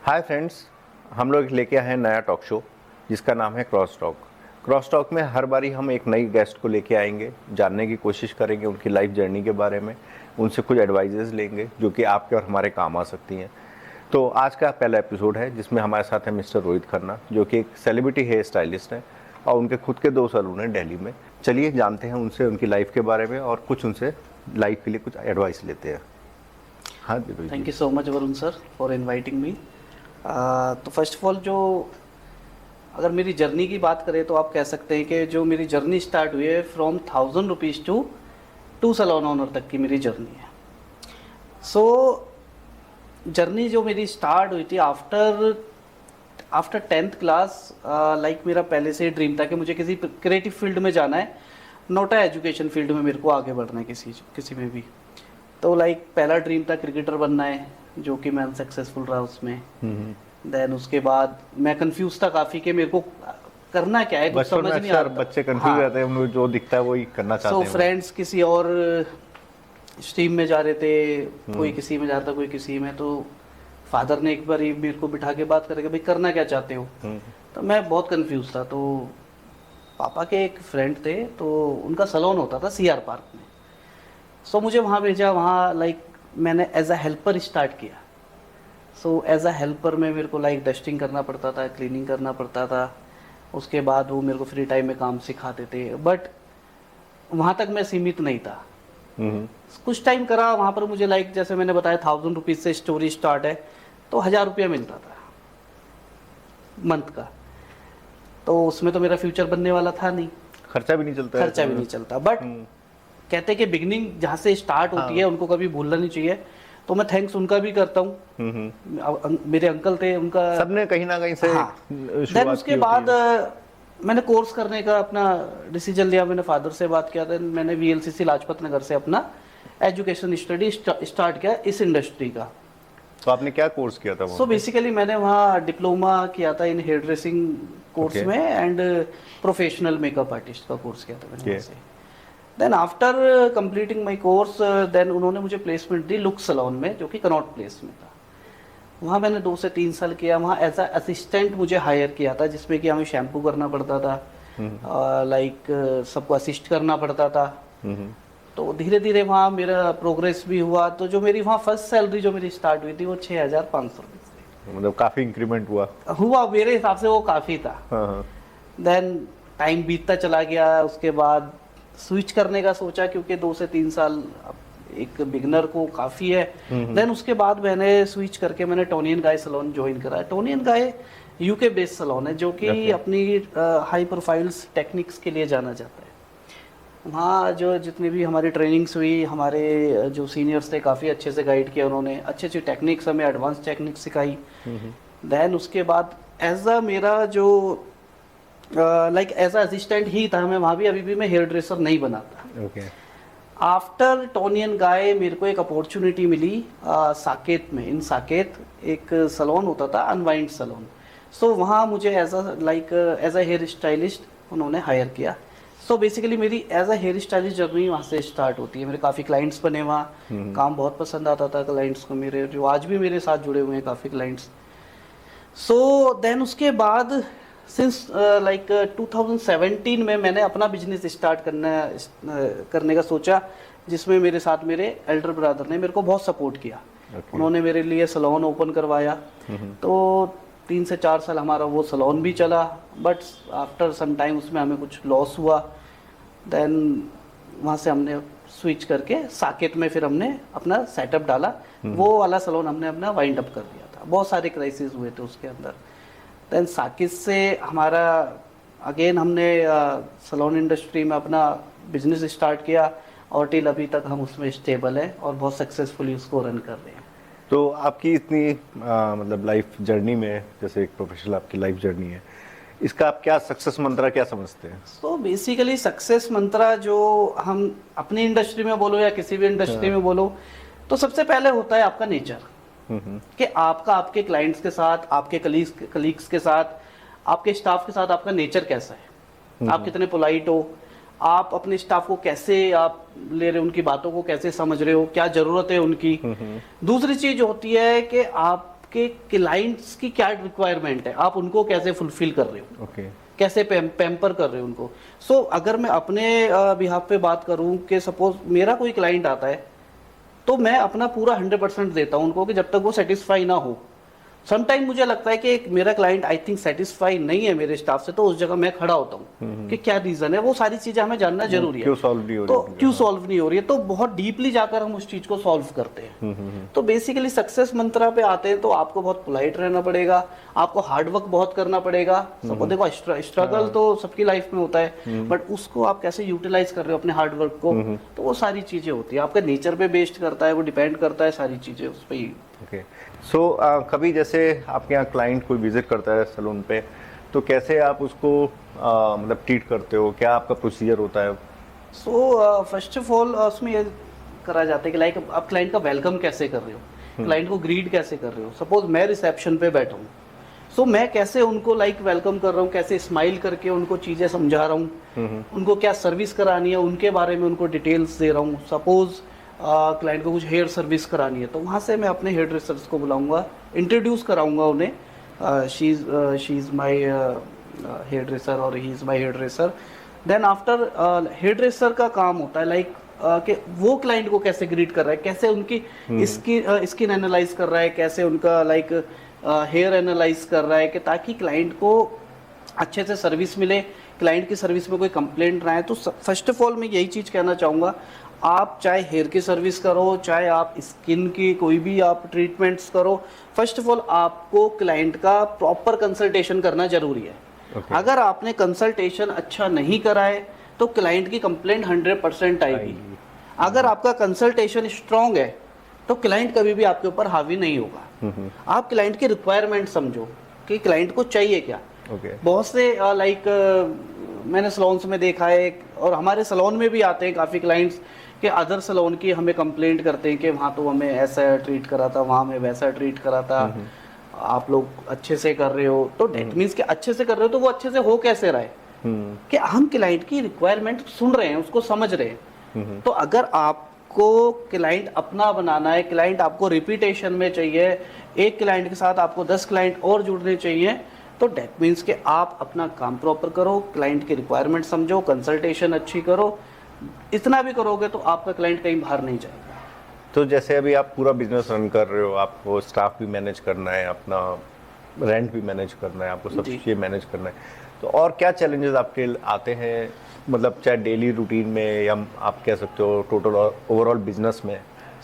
Hi friends, हम लोग लेके आए हैं नया टॉक शो जिसका नाम है क्रॉस टॉक। क्रॉस टॉक में हर बारी हम एक नई गेस्ट को लेके आएंगे, जानने की कोशिश करेंगे उनकी लाइफ जर्नी के बारे में, उनसे कुछ एडवाइजेस लेंगे जो कि आपके और हमारे काम आ सकती हैं। तो आज का पहला एपिसोड है जिसमें हमारे साथ है मिस्टर रोहित खन्ना, जो कि एक सेलिब्रिटी हेयर स्टाइलिस्ट हैं और उनके खुद के 2 सैलून हैं दिल्ली में। चलिए जानते हैं उनसे उनकी लाइफ के बारे में और कुछ उनसे लाइफ के लिए कुछ एडवाइस लेते हैं। हाँ जी, thank you so much Varun sir for inviting me. तो फर्स्ट ऑफ ऑल अगर मेरी जर्नी की बात करें तो आप कह सकते हैं कि जो मेरी जर्नी स्टार्ट हुई है from 1000 rupees to 2 salon owner तक की मेरी जर्नी है। सो जर्नी जो मेरी स्टार्ट हुई थी आफ्टर 10th क्लास, लाइक मेरा पहले से ड्रीम था कि मुझे किसी क्रिएटिव फील्ड में जाना है, नॉट अ एजुकेशन फील्ड में मेरे को आगे बढ़ना है किसी में भी। तो लाइक पहला ड्रीम था क्रिकेटर बनना है, जो कि मैं अनसक्सेसफुल रहा उसमें। देन उसके बाद मैं कंफ्यूज था काफ़ी कि मेरे को करना क्या है, कुछ समझ नहीं आ रहा। बच्चे कंफ्यूज रहते हैं, उनको जो दिखता है वही करना चाहते हैं। फ्रेंड्स किसी और स्ट्रीम में जा रहे थे, कोई किसी में जा रहा था, कोई किसी में। तो फादर ने एक बार मेरे को बिठा के बात करे कि भाई करना क्या चाहते हो। तो मैं बहुत कंफ्यूज था। तो पापा के एक फ्रेंड थे, तो उनका सैलून होता था CR पार्क में। सो मुझे वहाँ भेजा। वहाँ लाइक मैंने एज अ हेल्पर स्टार्ट किया। सो एज अ हेल्पर में मेरे को लाइक डस्टिंग करना पड़ता था, क्लीनिंग करना पड़ता था। उसके बाद वो मेरे को फ्री टाइम में काम सिखाते थे, बट वहाँ तक मैं सीमित नहीं था। कुछ टाइम करा वहाँ पर। मुझे लाइक जैसे मैंने बताया 1000 रुपीज़ से स्टोरी स्टार्ट है, तो 1000 रुपया मिलता था मंथ का। तो उसमें तो मेरा फ्यूचर बनने वाला था नहीं, खर्चा भी नहीं चलता, खर्चा भी नहीं चलता। बट कहते हैं कि बिगनिंग जहाँ से स्टार्ट होती है उनको कभी भूलना नहीं चाहिए। तो मैं थैंक्स उनका भी करता हूँ। मेरे अंकल थे, उनका सबने कहीं ना कहीं से देन उसके बाद मैंने कोर्स करने का अपना डिसीजन लिया। मैंने फादर से बात किया था, मैंने VLCC लाजपत नगर से अपना एजुकेशन स्टडी स्टार्ट किया इस इंडस्ट्री का। तो आपने क्या कोर्स किया था? सो बेसिकली मैंने वहाँ डिप्लोमा किया था इन हेयर ड्रेसिंग कोर्स में, एंड प्रोफेशनल मेकअप आर्टिस्ट का कोर्स किया था मैंने वहाँ से। Then after completing my course, then उन्होंने मुझे प्लेसमेंट दी लुक सैलून में, जो कि कनॉट प्लेस में था। वहाँ मैंने 2 से 3 साल किया। वहाँ एज अ असिस्टेंट मुझे हायर किया था, जिसमें कि हमें शैम्पू करना पड़ता था, लाइक सबको असिस्ट करना पड़ता था। तो धीरे धीरे वहाँ मेरा प्रोग्रेस भी हुआ। तो जो मेरी वहाँ फर्स्ट सैलरी जो मेरी स्टार्ट हुई थी वो 6500 रुपये। मतलब काफी इंक्रीमेंट हुआ मेरे हिसाब से, वो काफ़ी था। देन टाइम बीतता चला गया। उसके बाद स्विच करने का सोचा, क्योंकि 2 से 3 साल एक बिगनर को काफ़ी है। देन उसके बाद मैंने स्विच करके मैंने Toni and Guy salon join करा। Toni and Guy UK based salon है, जो कि अपनी हाई प्रोफाइल्स टेक्निक्स के लिए जाना जाता है। वहाँ जो जितनी भी हमारी ट्रेनिंग्स हुई, हमारे जो सीनियर्स थे काफ़ी अच्छे से गाइड किया उन्होंने, अच्छी अच्छी टेक्निक्स हमें एडवांस टेक्निक्स सिखाई। देन उसके बाद एज अ मेरा जो लाइक एज असिस्टेंट ही था मैं वहाँ भी। अभी भी मैं हेयर ड्रेसर नहीं बनाता। आफ्टर टोनी एंड गाय मेरे को एक अपॉर्चुनिटी मिली साकेत में। इन साकेत एक सैलून होता था, अनवाइंड सैलून। सो वहाँ मुझे एज अ हेयर स्टाइलिस्ट उन्होंने हायर किया। सो बेसिकली मेरी as a hairstylist journey वहाँ से स्टार्ट होती है। मेरे काफ़ी क्लाइंट्स बने वहाँ, काम बहुत पसंद आता था क्लाइंट्स को मेरे, जो आज भी मेरे साथ जुड़े हुए हैं काफ़ी क्लाइंट्स। सो देन उसके बाद सिंस लाइक 2017 में मैंने अपना बिजनेस स्टार्ट करने का सोचा, जिसमें मेरे साथ मेरे एल्डर ब्रदर ने मेरे को बहुत सपोर्ट किया। उन्होंने मेरे लिए सैलून ओपन करवाया। तो 3 से 4 साल हमारा वो सैलून भी चला, बट आफ्टर सम टाइम उसमें हमें कुछ लॉस हुआ। देन वहाँ से हमने स्विच करके साकेत में फिर हमने अपना सेटअप डाला। वो वाला सैलून हमने अपना वाइंड अप कर दिया था। बहुत सारे क्राइसिस हुए थे उसके अंदर। देन साकेत से हमारा अगेन हमने सैलून इंडस्ट्री में अपना बिजनेस स्टार्ट किया, और टिल अभी तक हम उसमें स्टेबल है और बहुत सक्सेसफुली उसको रन कर रहे हैं। तो आपकी इतनी मतलब लाइफ जर्नी में, जैसे एक प्रोफेशनल आपकी लाइफ जर्नी है, इसका आप क्या सक्सेस मंत्रा क्या समझते हैं? तो बेसिकली सक्सेस मंत्रा जो हम अपनी इंडस्ट्री में बोलो या किसी भी इंडस्ट्री में बोलो, तो सबसे पहले होता है आपका नेचर। कि आपका आपके क्लाइंट्स के साथ, आपके कलीग्स के साथ, आपके स्टाफ के साथ आपका नेचर कैसा है। आप कितने पोलाइट हो, आप अपने स्टाफ को कैसे आप ले रहे हो, उनकी बातों को कैसे समझ रहे हो, क्या जरूरत है उनकी। दूसरी चीज होती है कि आप आपके क्लाइंट्स की क्या रिक्वायरमेंट है, आप उनको कैसे फुलफिल कर रहे हो, ओके कैसे पैम्पर कर रहे हो उनको। सो अगर मैं अपने बिहाफ पे बात करूं कि सपोज मेरा कोई क्लाइंट आता है तो मैं अपना पूरा 100% देता हूं उनको, कि जब तक वो सेटिस्फाई ना हो। समटाइम मुझे लगता है कि एक मेरा क्लाइंट आई थिंक सेटिस्फाई नहीं है मेरे स्टाफ से, तो उस जगह मैं खड़ा होता हूँ कि क्या रीजन है, वो सारी चीजें हमें जानना जरूरी है। क्यों सॉल्व नहीं हो रही तो है? क्यों सॉल्व नहीं हो रही है, तो बहुत डीपली जाकर हम उस चीज को सॉल्व करते हैं। तो बेसिकली सक्सेस मंत्रा पे आते हैं तो आपको बहुत पोलाइट रहना पड़ेगा, आपको हार्ड वर्क बहुत करना पड़ेगा। सपोज देखो स्ट्रगल तो सबकी लाइफ में होता है, बट उसको आप कैसे यूटिलाइज कर रहे हो अपने हार्ड वर्क को, तो वो सारी चीजें होती है, आपका नेचर पे बेस्ड करता है, वो डिपेंड करता है सारी चीजें उस पर ही। ओके सो कभी जैसे आपके यहाँ क्लाइंट कोई विजिट करता है सैलून पे, तो कैसे आप उसको मतलब ट्रीट करते हो, क्या आपका प्रोसीजर होता है? सो फर्स्ट ऑफ ऑल उसमें ये करा जाता है कि लाइक आप क्लाइंट का वेलकम कैसे कर रहे हो, क्लाइंट को ग्रीट कैसे कर रहे हो। सपोज मैं रिसेप्शन पे बैठा हूँ, सो मैं कैसे उनको लाइक वेलकम कर रहा हूँ, कैसे स्माइल करके उनको चीज़ें समझा रहा हूँ, उनको क्या सर्विस करानी है उनके बारे में उनको डिटेल्स दे रहा हूँ। सपोज क्लाइंट को कुछ हेयर सर्विस करानी है तो वहाँ से मैं अपने हेयर ड्रेसर्स को बुलाऊंगा, इंट्रोड्यूस कराऊंगा उन्हें, she is my hairdresser और he is my hairdresser. Then after hairdresser का काम होता है लाइक कि वो क्लाइंट को कैसे ग्रीट कर रहा है, कैसे उनकी स्किन एनालाइज कर रहा है, कैसे उनका लाइक हेयर एनालाइज कर रहा है, कि ताकि क्लाइंट को अच्छे से सर्विस मिले, क्लाइंट की सर्विस में कोई कंप्लेंट ना आए। तो फर्स्ट ऑफ ऑल मैं यही चीज़ कहना चाहूँगा, आप चाहे हेयर की सर्विस करो, चाहे आप स्किन की कोई भी आप ट्रीटमेंट्स करो, फर्स्ट ऑफ ऑल आपको क्लाइंट का प्रॉपर कंसल्टेशन करना जरूरी है। अगर आपने कंसल्टेशन अच्छा नहीं करा है तो क्लाइंट की कंप्लेंट 100% आएगी। अगर आपका कंसल्टेशन स्ट्रांग है तो क्लाइंट कभी भी आपके ऊपर हावी नहीं होगा। आप क्लाइंट की रिक्वायरमेंट समझो कि क्लाइंट को चाहिए क्या। बहुत से लाइक मैंने सलोन्स में देखा है, और हमारे सलोन में भी आते हैं काफ़ी क्लाइंट्स कि अदर सलोन की हमें कंप्लेंट करते हैं कि वहाँ तो हमें ऐसा ट्रीट करा था, वहाँ हमें वैसा ट्रीट करा था, आप लोग अच्छे से कर रहे हो। तो डेट मीन्स कि अच्छे से कर रहे हो तो वो अच्छे से हो कैसे रहा है, कि हम क्लाइंट की रिक्वायरमेंट सुन रहे हैं, उसको समझ रहे हैं। तो अगर आपको क्लाइंट अपना बनाना है, क्लाइंट आपको रिपीटेशन में चाहिए, एक क्लाइंट के साथ आपको 10 क्लाइंट और जुड़ने चाहिए, तो डेट मीन्स कि आप अपना काम प्रॉपर करो, क्लाइंट की रिक्वायरमेंट समझो, कंसल्टेशन अच्छी करो। इतना भी करोगे तो आपका क्लाइंट कहीं बाहर नहीं जाएगा। तो जैसे अभी आप पूरा बिजनेस रन कर रहे हो, आपको स्टाफ भी मैनेज करना है, अपना रेंट भी मैनेज करना है, आपको सब चीज़ें मैनेज करना है, तो और क्या चैलेंजेस आपके आते हैं, मतलब चाहे डेली रूटीन में या आप कह सकते हो टोटल ओवरऑल बिजनेस में?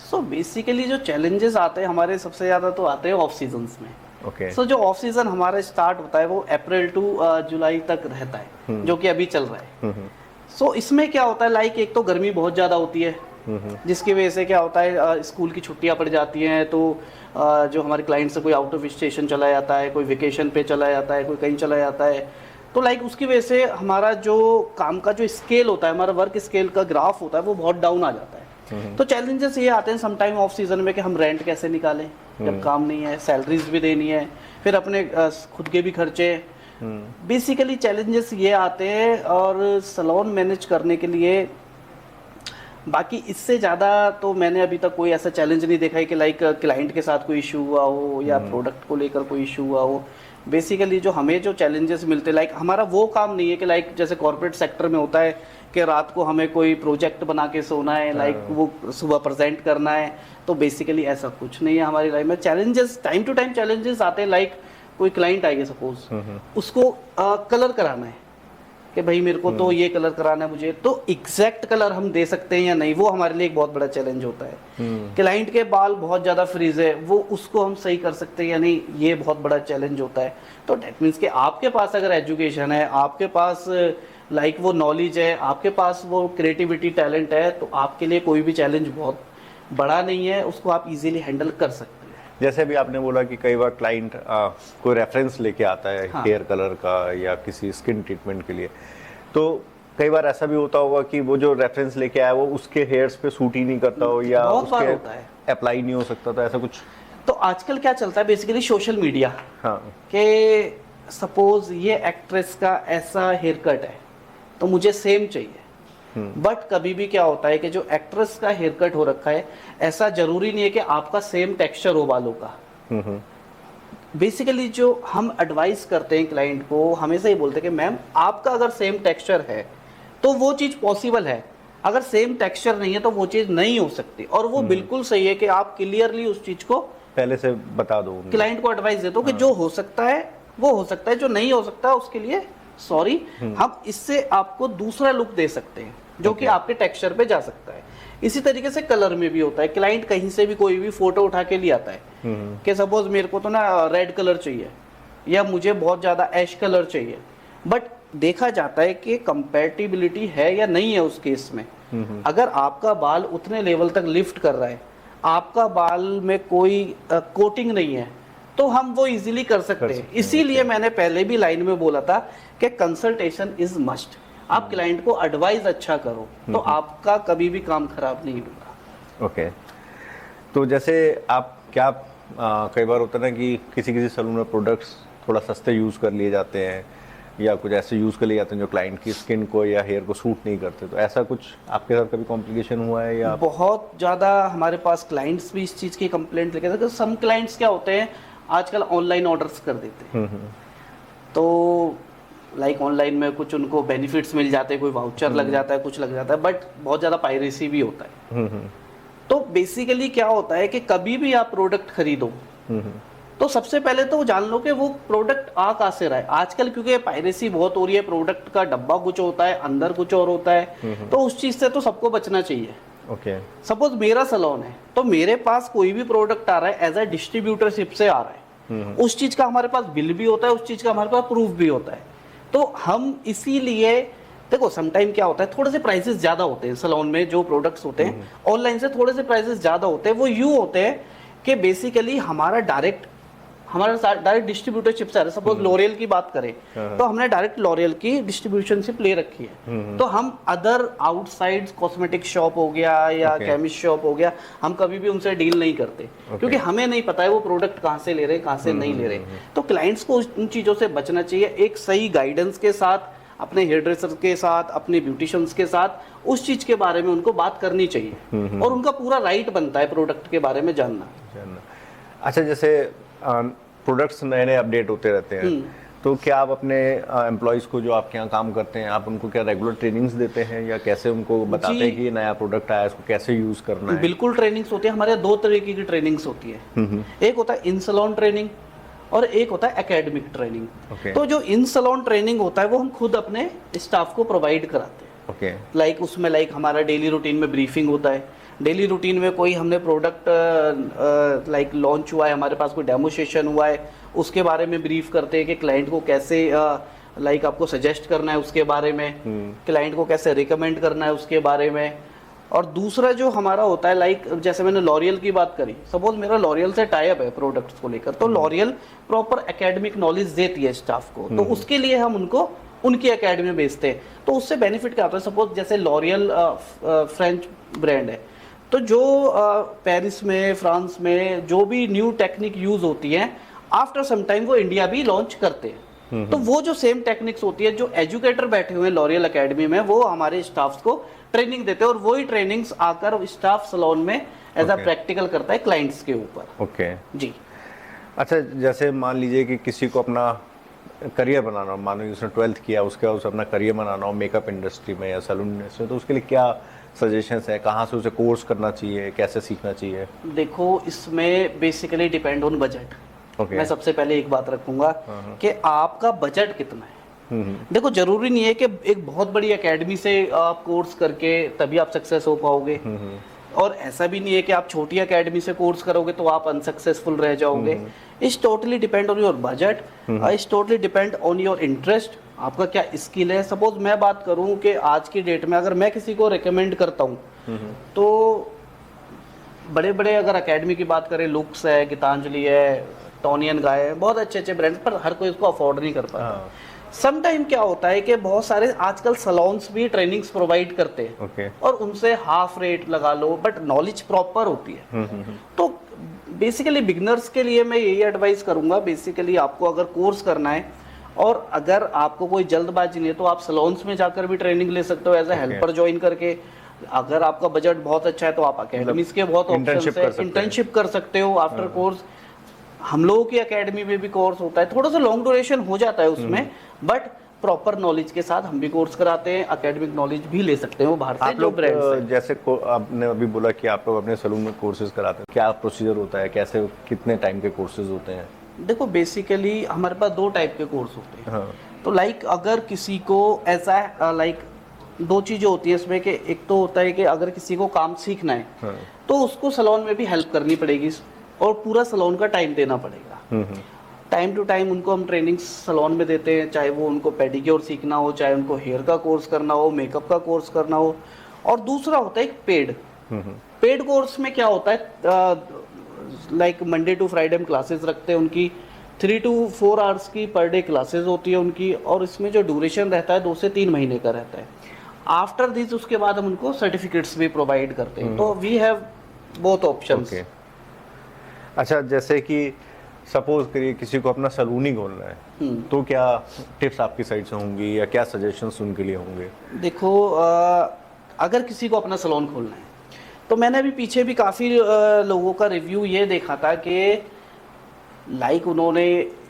सो बेसिकली जो चैलेंजेस आते हैं हमारे, सबसे ज़्यादा तो आते हैं ऑफ सीजन्स में। सो जो ऑफ सीजन हमारा स्टार्ट होता है वो अप्रैल टू जुलाई तक रहता है, जो कि अभी चल रहा है। सो इसमें क्या होता है, लाइक एक तो गर्मी बहुत ज़्यादा होती है, जिसकी वजह से क्या होता है स्कूल की छुट्टियां पड़ जाती हैं, तो जो हमारे क्लाइंट से कोई आउट ऑफ स्टेशन चला जाता है, कोई वेकेशन पे चला जाता है, कोई कहीं चला जाता है, तो लाइक उसकी वजह से हमारा जो काम का जो स्केल होता है, हमारा वर्क स्केल का ग्राफ होता है, वो बहुत डाउन आ जाता है। तो चैलेंजेस ये आते हैं समटाइम ऑफ सीजन में कि हम रेंट कैसे निकालें जब काम नहीं है, सैलरीज भी देनी है, फिर अपने खुद के भी खर्चे। बेसिकली चैलेंजेस ये आते हैं, और सैलून मैनेज करने के लिए बाकी इससे ज़्यादा तो मैंने अभी तक कोई ऐसा चैलेंज नहीं देखा है कि लाइक क्लाइंट के साथ कोई इशू हुआ हो या प्रोडक्ट को लेकर कोई इशू हुआ हो। बेसिकली जो हमें जो चैलेंजेस मिलते हैं, लाइक हमारा वो काम नहीं है कि लाइक जैसे कॉर्पोरेट सेक्टर में होता है कि रात को हमें कोई प्रोजेक्ट बना के सोना है, लाइक वो सुबह प्रेजेंट करना है। तो बेसिकली ऐसा कुछ नहीं है हमारी लाइफ में। Challenges time to time challenges आते हैं, लाइक कोई क्लाइंट आएगा सपोज, उसको कलर कराना है कि भाई मेरे को तो ये कलर कराना है मुझे, तो एग्जैक्ट कलर हम दे सकते हैं या नहीं, वो हमारे लिए एक बहुत बड़ा चैलेंज होता है। क्लाइंट के बाल बहुत ज़्यादा फ्रीज है, वो उसको हम सही कर सकते हैं या नहीं, ये बहुत बड़ा चैलेंज होता है। तो डेट मीन्स कि आपके पास अगर एजुकेशन है, आपके पास लाइक वो नॉलेज है, आपके पास वो क्रिएटिविटी टैलेंट है, तो आपके लिए कोई भी चैलेंज बहुत बड़ा नहीं है, उसको आप इजीली हैंडल कर सकते हैं। जैसे अभी आपने बोला कि कई बार क्लाइंट कोई रेफरेंस लेके आता है हेयर कलर का या किसी स्किन ट्रीटमेंट के लिए, तो कई बार ऐसा भी होता होगा कि वो जो रेफरेंस लेके आया वो उसके हेयर्स पे सूट ही नहीं करता हो या उसके अप्लाई नहीं हो सकता था, ऐसा कुछ? तो आजकल क्या चलता है बेसिकली सोशल मीडिया, हाँ, कि सपोज ये एक्ट्रेस का ऐसा हेयर कट है तो मुझे सेम चाहिए। बट कभी भी क्या होता है कि जो एक्ट्रेस का हेयर कट हो रखा है, ऐसा जरूरी नहीं है कि आपका सेम टेक्सचर हो बालों का। बेसिकली जो हम एडवाइस करते हैं क्लाइंट को, हमेशा ही बोलते हैं कि मैम आपका अगर सेम टेक्सचर है तो वो चीज़ पॉसिबल है, अगर सेम टेक्सचर नहीं है तो वो चीज़ नहीं हो सकती। और वो बिल्कुल सही है कि आप क्लियरली उस चीज़ को पहले से बता दो क्लाइंट को एडवाइस दे दो कि जो हो सकता है वो हो सकता है, जो नहीं हो सकता उसके लिए सॉरी, हम इससे आपको दूसरा लुक दे सकते हैं जो कि आपके टेक्सचर पे जा सकता है। इसी तरीके से कलर में भी होता है, क्लाइंट कहीं से भी कोई भी फोटो उठा के ले आता है कि सपोज मेरे को तो ना रेड कलर चाहिए या मुझे बहुत ज्यादा ऐश कलर चाहिए, बट देखा जाता है कि कंपैटिबिलिटी है या नहीं है उस केस में। अगर आपका बाल उतने लेवल तक लिफ्ट कर रहा है, आपका बाल में कोई कोटिंग नहीं है, तो हम वो इजीली कर सकते हैं। इसीलिए मैंने पहले भी लाइन में बोला था कि कंसल्टेशन इज मस्ट। आप क्लाइंट को एडवाइस अच्छा करो तो आपका कभी भी काम खराब नहीं होगा। ओके, तो जैसे आप क्या कई बार होता है ना कि किसी किसी सैलून में प्रोडक्ट्स थोड़ा सस्ते यूज़ कर लिए जाते हैं या कुछ ऐसे यूज़ कर लिए जाते हैं जो क्लाइंट की स्किन को या हेयर को सूट नहीं करते, तो ऐसा कुछ आपके साथ कभी कॉम्प्लिकेशन हुआ है? या बहुत ज़्यादा हमारे पास क्लाइंट्स भी इस चीज़ की कंप्लेंट लेके आते हैं। सम क्लाइंट्स क्या होते हैं आजकल ऑनलाइन ऑर्डर्स कर देते हैं, तो लाइक ऑनलाइन में कुछ उनको बेनिफिट्स मिल जाते हैं, कोई वाउचर लग जाता है, कुछ लग जाता है, बट बहुत ज़्यादा पायरेसी भी होता है। तो बेसिकली क्या होता है कि कभी भी आप प्रोडक्ट खरीदो तो सबसे पहले तो जान लो कि वो प्रोडक्ट आ कहाँ से रहा है। आजकल क्योंकि पायरेसी बहुत हो रही है, प्रोडक्ट का डब्बा कुछ होता है, अंदर कुछ और होता है, तो उस चीज से तो सबको बचना चाहिए। ओके, सपोज मेरा सैलून है तो मेरे पास कोई भी प्रोडक्ट आ रहा है एज अ डिस्ट्रीब्यूटरशिप से आ रहा है, उस चीज का हमारे पास बिल भी होता है, उस चीज का हमारे पास प्रूफ भी होता है। तो हम इसीलिए देखो समटाइम क्या होता है थोड़े से प्राइसेस ज्यादा होते हैं सैलून में, जो प्रोडक्ट्स होते हैं ऑनलाइन से थोड़े से प्राइसेस ज्यादा होते हैं। वो यूं होते हैं कि बेसिकली हमारा डायरेक्ट डिस्ट्रीब्यूटरशिप से आ रहा है। सपोज लॉरियल की बात करें तो हमने डायरेक्ट लॉरियल की डिस्ट्रीब्यूशनशिप ले रखी है, तो हम अदर आउटसाइड कॉस्मेटिक शॉप हो गया या केमिस्ट शॉप हो गया, हम कभी भी उनसे डील नहीं करते क्योंकि हमें नहीं पता है वो प्रोडक्ट कहाँ से ले रहे हैं, कहाँ से नहीं ले रहे। तो क्लाइंट्स को उन चीज़ों से बचना चाहिए, एक सही गाइडेंस के साथ, अपने हेयर ड्रेसर के साथ, अपने ब्यूटिशियंस के साथ उस चीज के बारे में उनको बात करनी चाहिए और उनका पूरा राइट बनता है प्रोडक्ट के बारे में जानना। अच्छा, जैसे प्रोडक्ट्स नए नए अपडेट होते रहते हैं, तो क्या आप अपने एम्प्लॉयज़ को जो आपके यहाँ काम करते हैं, आप उनको क्या रेगुलर ट्रेनिंग्स देते हैं या कैसे उनको बताते हैं कि ये नया प्रोडक्ट आया है, इसको कैसे यूज़ करना है? बिल्कुल ट्रेनिंग्स होती है हमारे, दो तरीके की ट्रेनिंग्स होती है। एक होता है इन सैलून ट्रेनिंग और एक होता है एकेडमिक ट्रेनिंग। तो जो इन सैलून ट्रेनिंग होता है वो हम खुद अपने स्टाफ को प्रोवाइड कराते हैं। लाइक उसमें हमारा डेली रूटीन में ब्रीफिंग होता है, डेली रूटीन में कोई हमने प्रोडक्ट लाइक लॉन्च हुआ है, हमारे पास कोई डेमोस्ट्रेशन हुआ है, उसके बारे में ब्रीफ करते हैं कि क्लाइंट को कैसे लाइक आपको सजेस्ट करना है उसके बारे में, क्लाइंट को कैसे रिकमेंड करना है उसके बारे में। और दूसरा जो हमारा होता है लाइक जैसे मैंने लॉरियल की बात करी, सपोज मेरा लॉरियल से टाई अप है प्रोडक्ट्स को लेकर, तो लॉरियल प्रॉपर एकेडमिक नॉलेज देती है स्टाफ को, तो उसके लिए हम उनको उनकी एकेडमी में भेजते हैं। तो उससे बेनिफिट क्या होता है, सपोज जैसे लॉरियल फ्रेंच ब्रांड है, तो जो पेरिस में, फ्रांस में जो भी न्यू टेक्निक यूज होती है आफ्टर सम टाइम वो इंडिया भी लॉन्च करते हैं। तो वो जो सेम टेक्निक्स होती है, जो एजुकेटर बैठे हुए हैं लॉरियल एकेडमी में, वो हमारे स्टाफ्स को ट्रेनिंग देते हैं और वही ट्रेनिंग्स आकर स्टाफ सैलून में एज अ प्रैक्टिकल करता है क्लाइंट्स के ऊपर। ओके जी। अच्छा, जैसे मान लीजिए कि किसी को अपना करियर बनाना हो, मानो उसने 12th किया, उसके बाद उसे अपना करियर बनाना हो मेकअप इंडस्ट्री में या सैलून इंडस्ट्री में, तो उसके लिए क्या सजेशंस है, कहाँ से उसे कोर्स करना चाहिए, कैसे सीखना चाहिए? देखो इसमें बेसिकली डिपेंड ऑन बजट। मैं सबसे पहले एक बात रखूंगा कि आपका बजट कितना है। देखो जरूरी नहीं है कि एक बहुत बड़ी एकेडमी से आप कोर्स करके तभी आप सक्सेस हो पाओगे, और ऐसा भी नहीं है कि आप छोटी एकेडमी से कोर्स करोगे तो आप अनसक्सेसफुल रह जाओगे। It's totally depend on your budget, it's totally depend on your interest, आपका क्या स्किल है। सपोज मैं बात करूं कि आज की डेट में अगर मैं किसी को रिकमेंड करता हूं तो बड़े बड़े अगर एकेडमी की बात करें, लुक्स है, गीतांजलि है, टोनियन गाय है, बहुत अच्छे अच्छे ब्रांड्स, पर हर कोई इसको अफोर्ड नहीं कर पाता। सम टाइम क्या होता है कि बहुत सारे आजकल सैलून्स भी ट्रेनिंग्स प्रोवाइड करते हैं और उनसे हाफ रेट लगा लो, बट नॉलेज प्रॉपर होती है। तो बेसिकली बिगिनर्स के लिए मैं यही एडवाइस करूंगा, बेसिकली आपको अगर कोर्स करना है और अगर आपको कोई जल्दबाजी नहीं है तो आप सैलून्स में जाकर भी ट्रेनिंग ले सकते हो एज ए हेल्पर ज्वाइन करके। अगर आपका बजट बहुत अच्छा है तो आप अकेडमीज के बहुत ऑप्शंस है, इंटर्नशिप कर सकते हो आफ्टर कोर्स। हम लोगों की एकेडमी में भी कोर्स होता है, थोड़ा सा लॉन्ग ड्यूरेशन हो जाता है उसमें, बट प्रॉपर नॉलेज के साथ हम भी कोर्स कराते हैं, एकेडमिक नॉलेज भी ले सकते हैं वो बाहर से आप जो लोग ब्रांड्स हैं। जैसे आपने अभी बोला कि आप लोग अपने सलून में कोर्सेज कराते हैं, क्या प्रोसीजर होता है, कैसे कितने टाइम के कोर्सेज होते हैं? देखो बेसिकली हमारे पास 2 टाइप के कोर्स होते हैं। हाँ। तो लाइक अगर किसी को ऐसा लाइक 2 चीज़ें होती है इसमें कि एक तो होता है कि अगर किसी को काम सीखना है हाँ। तो उसको सलोन में भी हेल्प करनी पड़ेगी और पूरा सलोन का टाइम देना पड़ेगा। टाइम टू टाइम उनको हम ट्रेनिंग सलोन में देते हैं, चाहे वो उनको पेडिक्योर सीखना हो, चाहे उनको हेयर का कोर्स करना हो, मेकअप का कोर्स करना हो। और दूसरा होता है एक पेड कोर्स में क्या होता है, लाइक मंडे टू फ्राइडे हम क्लासेस रखते हैं उनकी, 3 to 4 आवर्स की पर डे क्लासेस होती है उनकी, और इसमें जो ड्यूरेशन रहता है 2 से 3 महीने का रहता है। आफ्टर दिस उसके बाद हम उनको सर्टिफिकेट्स भी प्रोवाइड करते हैं। तो वी हैव बोथ ऑप्शंस। अच्छा, जैसे कि सपोज करिए किसी को अपना सलून ही खोलना है, तो क्या टिप्स आपकी साइड से होंगी या क्या सजेशंस उनके लिए होंगे? देखो अगर किसी को अपना सलून खोलना है तो मैंने अभी पीछे भी काफ़ी लोगों का रिव्यू ये देखा था कि लाइक उन्होंने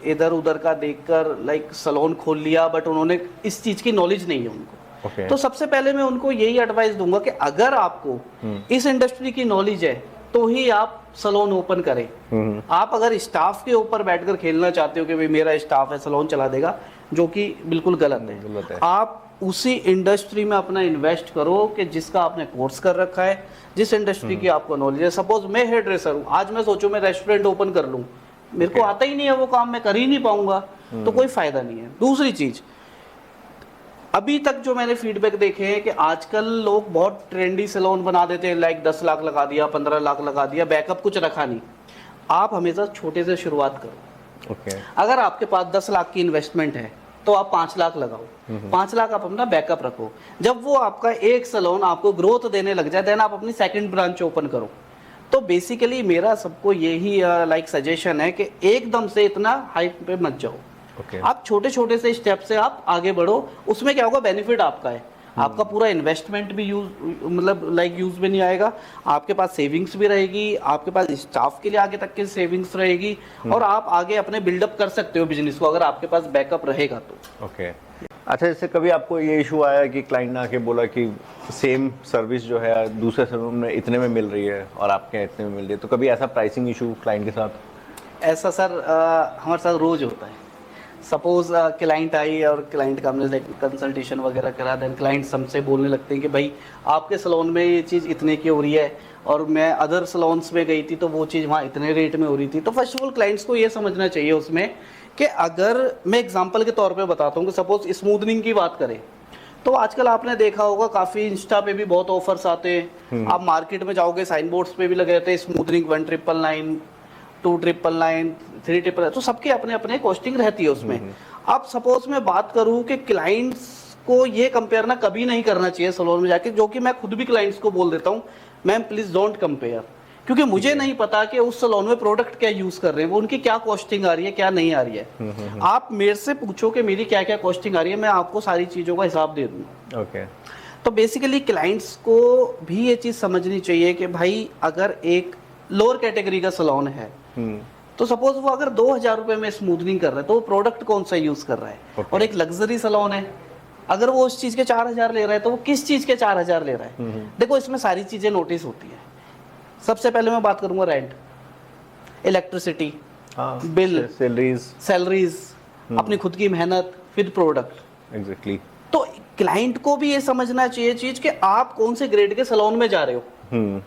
इधर उधर का देखकर लाइक सलून खोल लिया, बट उन्होंने इस चीज़ की नॉलेज नहीं है उनको। तो सबसे पहले मैं उनको यही एडवाइस दूंगा कि अगर आपको इस इंडस्ट्री की नॉलेज है तो ही आप सलून ओपन करें। आप अगर स्टाफ के ऊपर बैठकर खेलना चाहते हो कि भाई मेरा स्टाफ है सलून चला देगा, जो कि बिल्कुल गलत है। आप उसी इंडस्ट्री में अपना इन्वेस्ट करो कि जिसका आपने कोर्स कर रखा है, जिस इंडस्ट्री की आपको नॉलेज है। सपोज मैं हेयर ड्रेसर हूँ, आज मैं सोचूं मैं रेस्टोरेंट ओपन कर लूँ, मेरे को आता ही नहीं है वो काम, मैं कर ही नहीं पाऊंगा, तो कोई फायदा नहीं है। दूसरी चीज, अभी तक जो मैंने फीडबैक देखे हैं कि आजकल लोग बहुत ट्रेंडी सैलून बना देते हैं, लाइक 10 लाख लगा दिया, 15 लाख लगा दिया, बैकअप कुछ रखा नहीं। आप हमेशा छोटे से शुरुआत करो। अगर आपके पास 10 लाख की इन्वेस्टमेंट है तो आप 5 लाख लगाओ, 5 लाख आप अपना बैकअप रखो। जब वो आपका एक सैलून आपको ग्रोथ देने लग जाए, देन आप अपनी सेकंड ब्रांच ओपन करो। तो बेसिकली मेरा सबको यही लाइक सजेशन है कि एकदम से इतना हाइट पे मत जाओ। आप छोटे छोटे से स्टेप से आप आगे बढ़ो, उसमें क्या होगा, बेनिफिट आपका है। आपका पूरा इन्वेस्टमेंट भी यूज में नहीं आएगा, आपके पास सेविंग्स भी रहेगी, आपके पास स्टाफ के लिए आगे तक की सेविंग्स रहेगी, और आप आगे अपने बिल्डअप कर सकते हो बिजनेस को अगर आपके पास बैकअप रहेगा तो। अच्छा, जैसे कभी आपको ये इशू आया कि क्लाइंट ने आके बोला कि सेम सर्विस जो है दूसरे सैलून में इतने में मिल रही है और आपके यहाँ इतने में मिल रही है, तो कभी ऐसा प्राइसिंग इशू क्लाइंट के साथ? ऐसा सर हमारे साथ रोज होता है। सपोज क्लाइंट आई और क्लाइंट का हमने कंसल्टेशन वगैरह करा, देन क्लाइंट्स हमसे बोलने लगते हैं कि भाई आपके सैलून में ये चीज़ इतने की हो रही है और मैं अदर सैलून्स में गई थी तो वो चीज़ वहाँ इतने रेट में हो रही थी। तो फर्स्ट ऑफ ऑल क्लाइंट्स को ये समझना चाहिए उसमें कि अगर मैं एग्जांपल के तौर पे बताता हूँ कि सपोज स्मूथनिंग की बात करें तो आजकल आपने देखा होगा काफ़ी इंस्टा पे भी बहुत ऑफर्स आते हैं। आप मार्केट में जाओगे, साइन बोर्ड्स पे भी लगे रहते हैं स्मूथनिंग 1999, 2999, 399, तो सबके अपने अपने कॉस्टिंग रहती है उसमें। अब सपोज मैं बात करूं कि क्लाइंट्स को ये कंपेयर ना कभी नहीं करना चाहिए सैलून में जाके, जो कि मैं खुद भी क्लाइंट्स को बोल देता हूं, मैम प्लीज डोंट कंपेयर, क्योंकि मुझे नहीं पता कि उस सैलून में प्रोडक्ट क्या यूज कर रहे हैं, वो उनकी क्या कॉस्टिंग आ रही है क्या नहीं आ रही है। आप मेरे से पूछो कि मेरी क्या क्या कॉस्टिंग आ रही है, मैं आपको सारी चीजों का हिसाब दे दूंगा। तो बेसिकली क्लाइंट्स को भी ये चीज समझनी चाहिए कि भाई अगर एक लोअर कैटेगरी का सैलून है तो सपोज वो अगर 2000 रुपए में स्मूथनिंग कर रहा है तो वो प्रोडक्ट कौन सा यूज कर रहा है। और एक लग्जरी सैलून है, अगर वो उस चीज के 4000 ले रहा है तो वो किस चीज के 4000 ले रहा है। देखो इसमें सारी चीजें नोटिस होती है। सबसे पहले मैं बात करूंगा रेंट, इलेक्ट्रिसिटी, बिल, सैलरीज, अपनी खुद की मेहनत, फिर प्रोडक्ट। एग्जैक्टली। तो क्लाइंट को भी ये समझना चाहिए चीज कि आप कौन से ग्रेड के सैलून में जा रहे हो।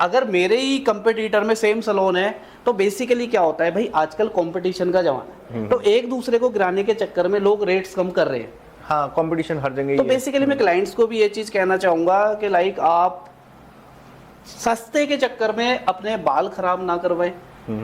अगर मेरे ही कंपटीटर में सेम सैलून है तो बेसिकली क्या होता है भाई, आजकल कंपटीशन का जमाना है, तो एक दूसरे को गिराने के चक्कर में लोग रेट्स कम कर रहे हैं। हाँ, कंपटीशन हर जगह। तो बेसिकली मैं क्लाइंट्स को भी ये चीज कहना चाहूंगा कि लाइक आप सस्ते के चक्कर में अपने बाल खराब ना करवाएं,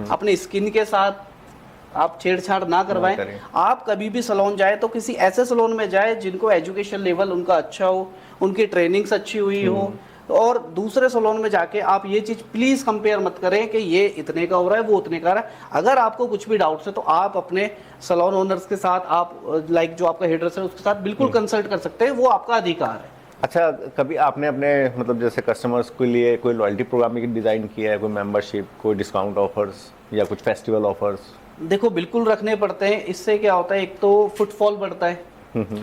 अपने स्किन के साथ आप छेड़छाड़ ना करवाएं। आप कभी भी सैलून जाए तो किसी ऐसे सैलून में जाए जिनको एजुकेशन लेवल उनका अच्छा हो, उनकी ट्रेनिंग्स अच्छी हुई हो। और दूसरे सैलून में जाके आप ये चीज प्लीज कंपेयर मत करें कि ये इतने का हो रहा है वो उतने का रहा है। अगर आपको कुछ भी डाउट्स है तो आप अपने सैलून ओनर्स के साथ, आप लाइक जो आपका हेयर ड्रेसर है उसके साथ बिल्कुल कंसल्ट कर सकते हैं, वो आपका अधिकार है। अच्छा, कभी आपने अपने मतलब जैसे कस्टमर्स के लिए कोई लॉयल्टी प्रोग्राम भी डिज़ाइन किया है, कोई मेंबरशिप, कोई डिस्काउंट ऑफर्स या कुछ फेस्टिवल ऑफर्स? देखो बिल्कुल रखने पड़ते हैं, इससे क्या होता है, एक तो फुटफॉल बढ़ता है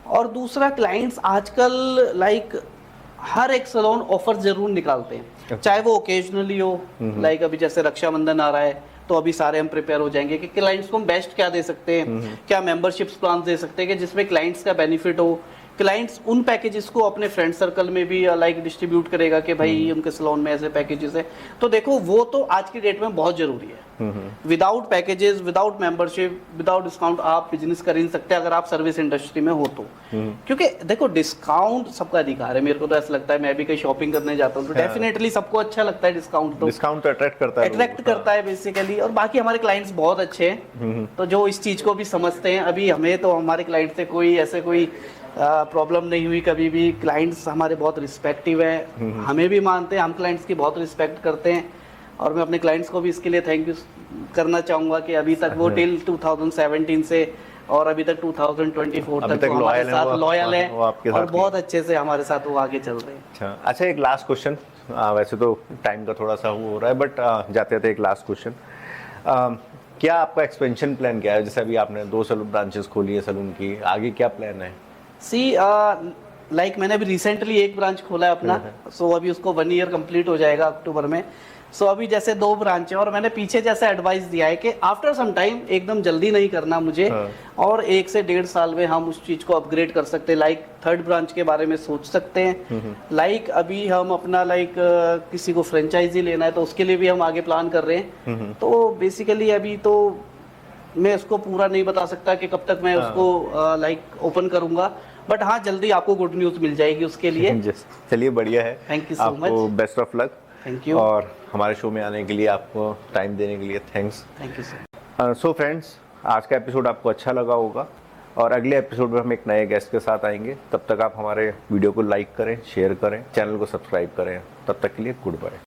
और दूसरा क्लाइंट्स आजकल लाइक हर एक सैलून ऑफर जरूर निकालते हैं, चाहे वो ओकेजनली हो, लाइक अभी जैसे रक्षाबंधन आ रहा है तो अभी सारे हम प्रिपेयर हो जाएंगे कि क्लाइंट्स को हम बेस्ट क्या दे सकते हैं, क्या मेंबरशिप्स प्लान दे सकते हैं कि जिसमें क्लाइंट्स का बेनिफिट हो। क्लाइंट्स उन पैकेजेस को अपने फ्रेंड सर्कल में भी लाइक डिस्ट्रीब्यूट करेगा कि भाई उनके सैलून में ऐसे पैकेजेस है, तो देखो वो तो आज की डेट में बहुत जरूरी है। Without packages, without membership, without discount आप बिजनेस कर ही नहीं सकते अगर आप सर्विस इंडस्ट्री में हो तो। क्योंकि देखो डिस्काउंट सबका अधिकार है, मेरे को तो ऐसा लगता है, मैं भी कहीं शॉपिंग करने जाता हूँ तो डेफिनेटली सबको अच्छा लगता है डिस्काउंट, तो डिस्काउंट तो अट्रैक्ट करता है, अट्रैक्ट करता है बेसिकली। और बाकी हमारे क्लाइंट्स बहुत अच्छे हैं तो जो इस चीज को भी समझते हैं। अभी हमें तो हमारे क्लाइंट से कोई ऐसे कोई प्रॉब्लम नहीं हुई कभी भी। क्लाइंट्स हमारे बहुत रिस्पेक्टिव है, हमें भी मानते हैं, हम क्लाइंट्स की बहुत रिस्पेक्ट करते हैं। और मैं अपने क्लाइंट्स को भी इसके लिए थैंक यू करना चाहूँगा कि अभी तक वो टिल 2017 से और अभी तक 2024 तक वो हमारे साथ लॉयल है और बहुत अच्छे से हमारे साथ वो आगे चल रहे हैं। अच्छा, एक लास्ट क्वेश्चन, वैसे तो टाइम का थोड़ा सा वो हो रहा है बट जाते जाते एक लास्ट क्वेश्चन, क्या आपका एक्सपेंशन प्लान क्या है? जैसे अभी आपने 2 सैलून ब्रांचेस खोली है सैलून की, आगे क्या प्लान है? लाइक मैंने अभी रिसेंटली एक ब्रांच खोला है अपना, सो अभी उसको 1 ईयर कंप्लीट हो जाएगा अक्टूबर में। सो अभी जैसे 2 ब्रांच है और मैंने पीछे जैसे एडवाइस दिया है कि आफ्टर सम टाइम एकदम जल्दी नहीं करना मुझे, और 1 से 1.5 साल में हम उस चीज को अपग्रेड कर सकते हैं। लाइक 3rd ब्रांच के बारे में सोच सकते हैं। लाइक अभी हम अपना किसी को फ्रेंचाइजी लेना है तो उसके लिए भी हम आगे प्लान कर रहे हैं। तो बेसिकली अभी तो मैं उसको पूरा नहीं बता सकता कि कब तक मैं उसको ओपन करूंगा, बट हाँ जल्दी आपको गुड न्यूज मिल जाएगी उसके लिए। चलिए बढ़िया है, thank you so much, best of luck. Thank you, और हमारे शो में आने के लिए, आपको टाइम देने के लिए thanks. Thank you sir. So friends, आज का एपिसोड आपको अच्छा लगा होगा और अगले एपिसोड में हम एक नए गेस्ट के साथ आएंगे। तब तक आप हमारे वीडियो को लाइक करें, शेयर करें, चैनल को सब्सक्राइब करें। तब तक के लिए गुड बाय।